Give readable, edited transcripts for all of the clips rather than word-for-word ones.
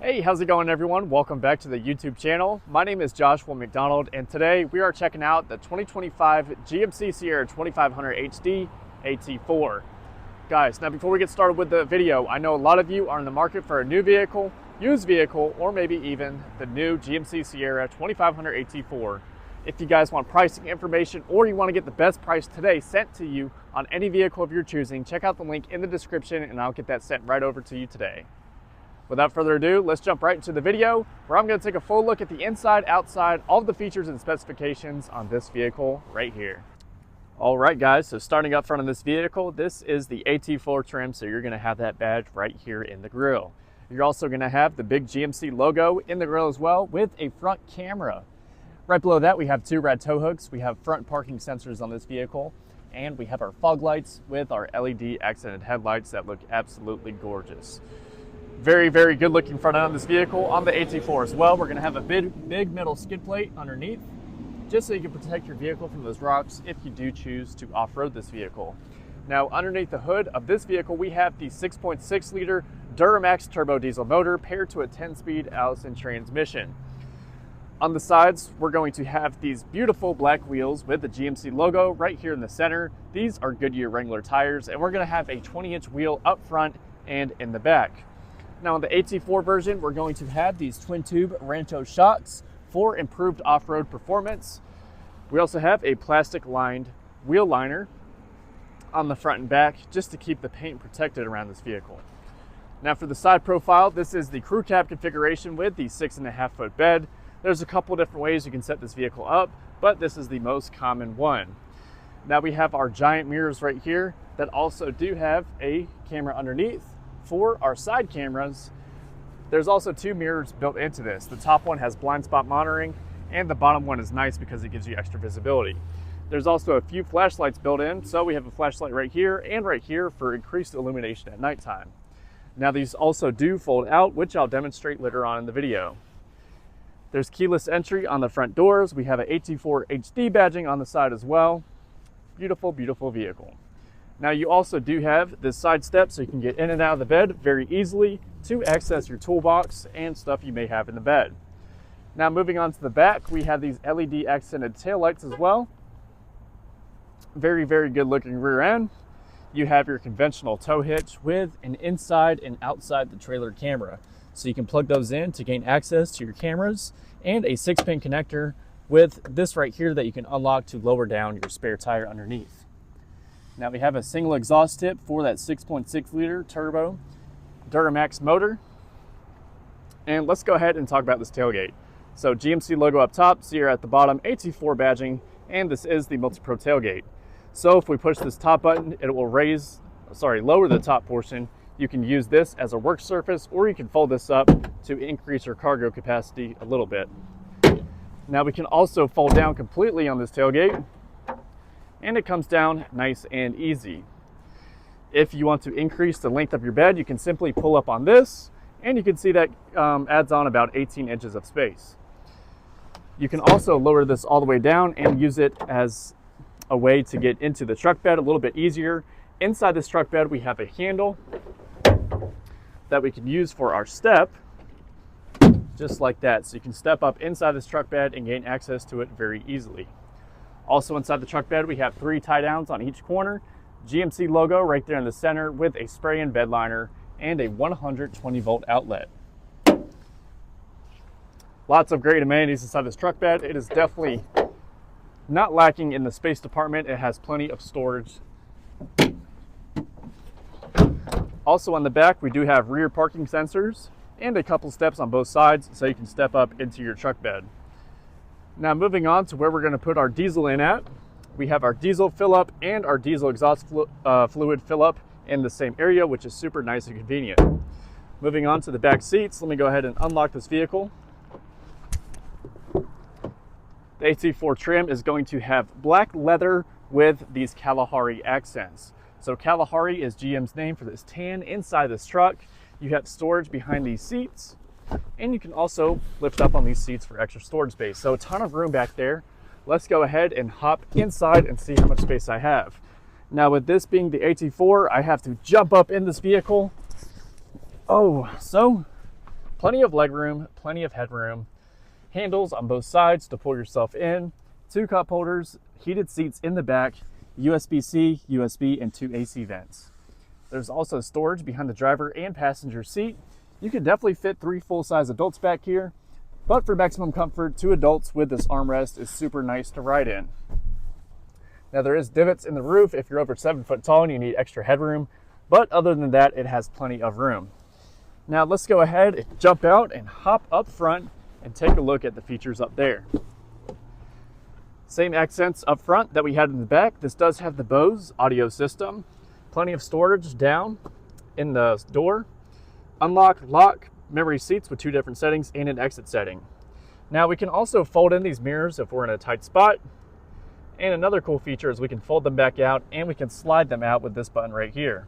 Hey, how's it going everyone? Welcome back to the YouTube channel. My name is Joshua McDonald and today we are checking out the 2025 GMC Sierra 2500 HD AT4. Guys, now before we get started with the video, I know a lot of you are in the market for a new vehicle, used vehicle, or maybe even the new GMC Sierra 2500 AT4. If you guys want pricing information or you want to get the best price today sent to you on any vehicle of your choosing, check out the link in the description and I'll get that sent right over to you today. Without further ado, let's jump right into the video where I'm going to take a full look at the inside, outside, all of the features and specifications on this vehicle right here. All right guys, so starting up front of this vehicle, this is the AT4 trim, so you're going to have that badge right here in the grille. You're also going to have the big GMC logo in the grille as well with a front camera. Right below that we have two red tow hooks, we have front parking sensors on this vehicle, and we have our fog lights with our LED accented headlights that look absolutely gorgeous. Very, very good looking front end on this vehicle. On the AT4 as well, we're going to have a big metal skid plate underneath, just so you can protect your vehicle from those rocks if you do choose to off-road this vehicle. Now, underneath the hood of this vehicle, we have the 6.6 liter Duramax turbo diesel motor paired to a 10-speed Allison transmission. On the sides, we're going to have these beautiful black wheels with the GMC logo right here in the center. These are Goodyear Wrangler tires, and we're going to have a 20-inch wheel up front and in the back. Now on the AT4 version, we're going to have these twin tube Rancho shocks for improved off-road performance. We also have a plastic lined wheel liner on the front and back just to keep the paint protected around this vehicle. Now for the side profile, this is the crew cab configuration with the 6.5 foot bed. There's a couple different ways you can set this vehicle up, but this is the most common one. Now we have our giant mirrors right here that also do have a camera underneath. For our side cameras, there's also two mirrors built into this. The top one has blind spot monitoring and the bottom one is nice because it gives you extra visibility. There's also a few flashlights built in, so we have a flashlight right here and right here for increased illumination at nighttime. Now these also do fold out, which I'll demonstrate later on in the video. There's keyless entry on the front doors. We have an AT4 HD badging on the side as well. Beautiful, beautiful vehicle. Now you also do have this side step so you can get in and out of the bed very easily to access your toolbox and stuff you may have in the bed. Now moving on to the back, we have these LED accented taillights as well. Very, very good looking rear end. You have your conventional tow hitch with an inside and outside the trailer camera. So you can plug those in to gain access to your cameras, and a 6-pin connector with this right here that you can unlock to lower down your spare tire underneath. Now we have a single exhaust tip for that 6.6 liter turbo Duramax motor. And let's go ahead and talk about this tailgate. So GMC logo up top, Sierra at the bottom, AT4 badging, and this is the multi-pro tailgate. So if we push this top button, it will lower the top portion. You can use this as a work surface, or you can fold this up to increase your cargo capacity a little bit. Now we can also fold down completely on this tailgate, and it comes down nice and easy. If you want to increase the length of your bed, you can simply pull up on this, and you can see that adds on about 18 inches of space. You can also lower this all the way down and use it as a way to get into the truck bed a little bit easier. Inside this truck bed, we have a handle that we can use for our step, just like that. So you can step up inside this truck bed and gain access to it very easily. Also inside the truck bed, we have 3 tie downs on each corner, GMC logo right there in the center with a spray-in bed liner and a 120 volt outlet. Lots of great amenities inside this truck bed. It is definitely not lacking in the space department. It has plenty of storage. Also on the back, we do have rear parking sensors and a couple steps on both sides so you can step up into your truck bed. Now moving on to where we're going to put our diesel in at, we have our diesel fill up and our diesel exhaust fluid fill up in the same area, which is super nice and convenient. Moving on to the back seats, let me go ahead and unlock this vehicle. The AT4 trim is going to have black leather with these Kalahari accents. So Kalahari is GM's name for this tan inside this truck. You have storage behind these seats, and you can also lift up on these seats for extra storage space. So a ton of room back there. Let's go ahead and hop inside and see how much space I have. Now with this being the AT4, I have to jump up in this vehicle. Oh, so Plenty of legroom, plenty of headroom, handles on both sides to pull yourself in, 2 cup holders, heated seats in the back, USB-C, USB, and 2 AC vents. There's also storage behind the driver and passenger seat. You can definitely fit 3 full-size adults back here, but for maximum comfort, 2 adults with this armrest is super nice to ride in. Now there is divots in the roof if you're over 7 foot tall and you need extra headroom, but other than that, it has plenty of room. Now let's go ahead and jump out and hop up front and take a look at the features up there. Same accents up front that we had in the back. This does have the Bose audio system, plenty of storage down in the door, unlock, lock, memory seats with 2 different settings and an exit setting. Now we can also fold in these mirrors if we're in a tight spot. And another cool feature is we can fold them back out and we can slide them out with this button right here.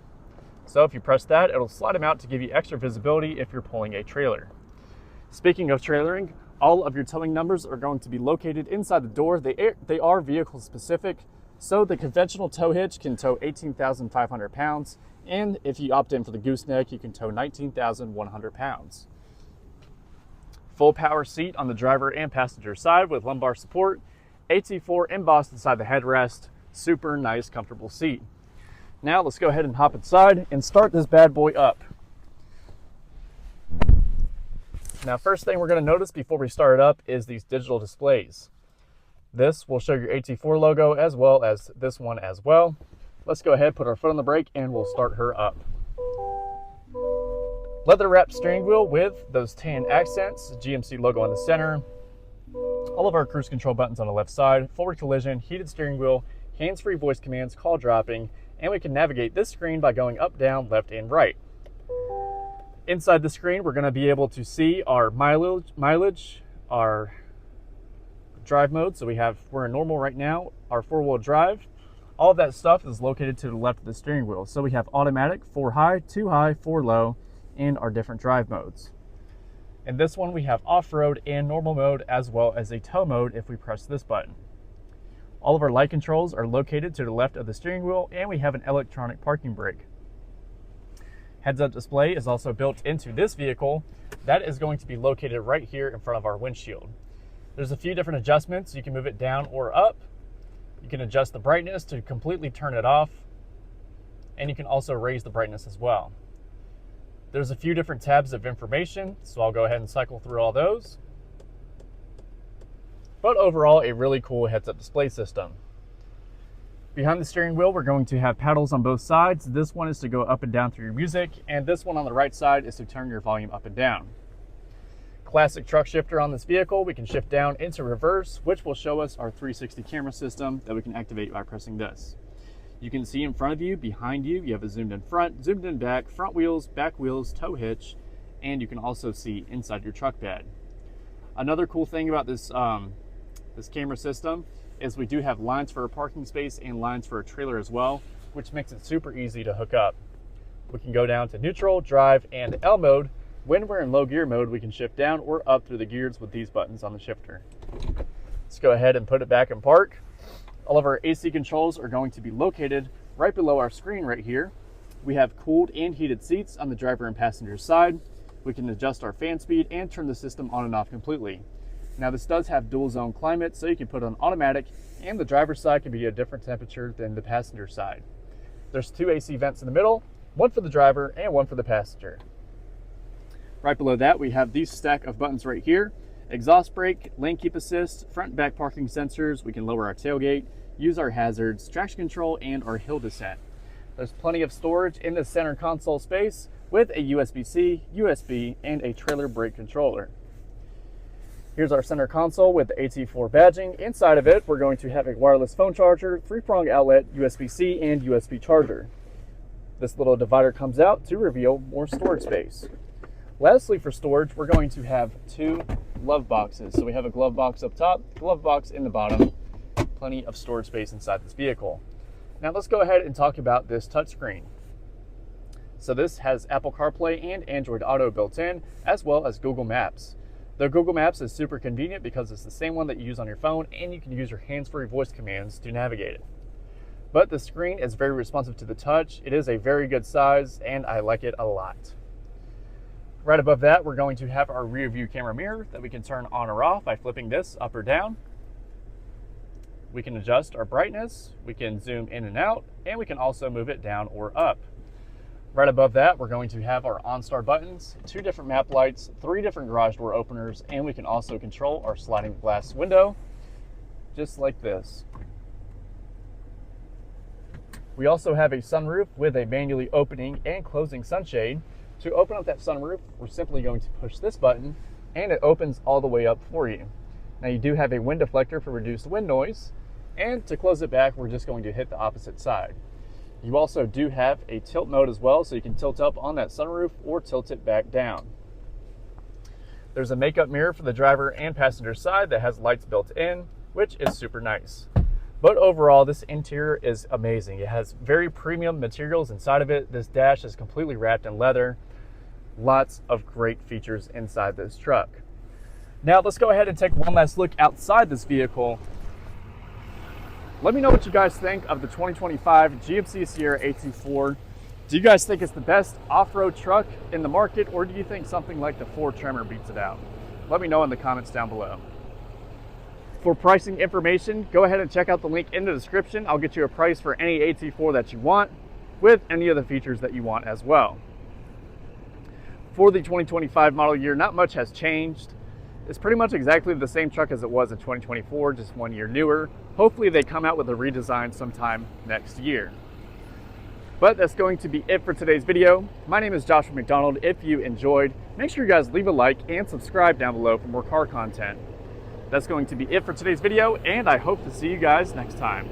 So if you press that, it'll slide them out to give you extra visibility if you're pulling a trailer. Speaking of trailering, all of your towing numbers are going to be located inside the door. They are vehicle specific, so the conventional tow hitch can tow 18,500 pounds, and if you opt in for the gooseneck, you can tow 19,100 pounds. Full power seat on the driver and passenger side with lumbar support, AT4 embossed inside the headrest, super nice, comfortable seat. Now let's go ahead and hop inside and start this bad boy up. Now, first thing we're going to notice before we start it up is these digital displays. This will show your AT4 logo as well as this one as well. Let's go ahead, put our foot on the brake, and we'll start her up. Leather wrapped steering wheel with those tan accents, GMC logo in the center. All of our cruise control buttons on the left side, forward collision, heated steering wheel, hands-free voice commands, call dropping, and we can navigate this screen by going up, down, left, and right. Inside the screen, we're going to be able to see our mileage, our drive mode. So we're in normal right now, our 4-wheel drive. All of that stuff is located to the left of the steering wheel. So we have automatic, 4 high, 2 high, 4 low, and our different drive modes. In this one, we have off-road and normal mode, as well as a tow mode if we press this button. All of our light controls are located to the left of the steering wheel, and we have an electronic parking brake. Heads-up display is also built into this vehicle. That is going to be located right here in front of our windshield. There's a few different adjustments. You can move it down or up. You can adjust the brightness to completely turn it off, and you can also raise the brightness as well. There's a few different tabs of information, so I'll go ahead and cycle through all those. But overall, a really cool heads-up display system. Behind the steering wheel, we're going to have paddles on both sides. This one is to go up and down through your music, and this one on the right side is to turn your volume up and down. Classic truck shifter on this vehicle, we can shift down into reverse, which will show us our 360 camera system that we can activate by pressing this. You can see in front of you, behind you, you have a zoomed in front, zoomed in back, front wheels, back wheels, tow hitch, and you can also see inside your truck bed. Another cool thing about this camera system is we do have lines for a parking space and lines for a trailer as well, which makes it super easy to hook up. We can go down to neutral, drive, and L mode. When we're in low gear mode, we can shift down or up through the gears with these buttons on the shifter. Let's go ahead and put it back in park. All of our AC controls are going to be located right below our screen right here. We have cooled and heated seats on the driver and passenger side. We can adjust our fan speed and turn the system on and off completely. Now this does have dual zone climate, so you can put on automatic, and the driver's side can be a different temperature than the passenger side. There's 2 AC vents in the middle, one for the driver and one for the passenger. Right below that, we have these stack of buttons right here. Exhaust brake, lane keep assist, front and back parking sensors. We can lower our tailgate, use our hazards, traction control, and our hill descent. There's plenty of storage in the center console space with a USB-C, USB, and a trailer brake controller. Here's our center console with the AT4 badging. Inside of it, we're going to have a wireless phone charger, 3-prong outlet, USB-C, and USB charger. This little divider comes out to reveal more storage space. Lastly, for storage, we're going to have 2 glove boxes. So we have a glove box up top, glove box in the bottom, plenty of storage space inside this vehicle. Now let's go ahead and talk about this touchscreen. So this has Apple CarPlay and Android Auto built in, as well as Google Maps. The Google Maps is super convenient because it's the same one that you use on your phone, and you can use your hands-free voice commands to navigate it. But the screen is very responsive to the touch. It is a very good size, and I like it a lot. Right above that, we're going to have our rear view camera mirror that we can turn on or off by flipping this up or down. We can adjust our brightness, we can zoom in and out, and we can also move it down or up. Right above that, we're going to have our OnStar buttons, 2 different map lights, 3 different garage door openers, and we can also control our sliding glass window, just like this. We also have a sunroof with a manually opening and closing sunshade. To open up that sunroof, we're simply going to push this button and it opens all the way up for you. Now you do have a wind deflector for reduced wind noise, and to close it back, we're just going to hit the opposite side. You also do have a tilt mode as well, so you can tilt up on that sunroof or tilt it back down. There's a makeup mirror for the driver and passenger side that has lights built in, which is super nice. But overall, this interior is amazing. It has very premium materials inside of it. This dash is completely wrapped in leather. Lots of great features inside this truck. Now let's go ahead and take one last look outside this vehicle. Let me know what you guys think of the 2025 GMC Sierra AT4. Do you guys think it's the best off-road truck in the market, or do you think something like the Ford Tremor beats it out? Let me know in the comments down below. For pricing information, go ahead and check out the link in the description. I'll get you a price for any AT4 that you want, with any of the features that you want as well. For the 2025 model year, not much has changed. It's pretty much exactly the same truck as it was in 2024, just 1 year newer. Hopefully they come out with a redesign sometime next year. But that's going to be it for today's video. My name is Joshua McDonald. If you enjoyed, make sure you guys leave a like and subscribe down below for more car content. That's going to be it for today's video, and I hope to see you guys next time.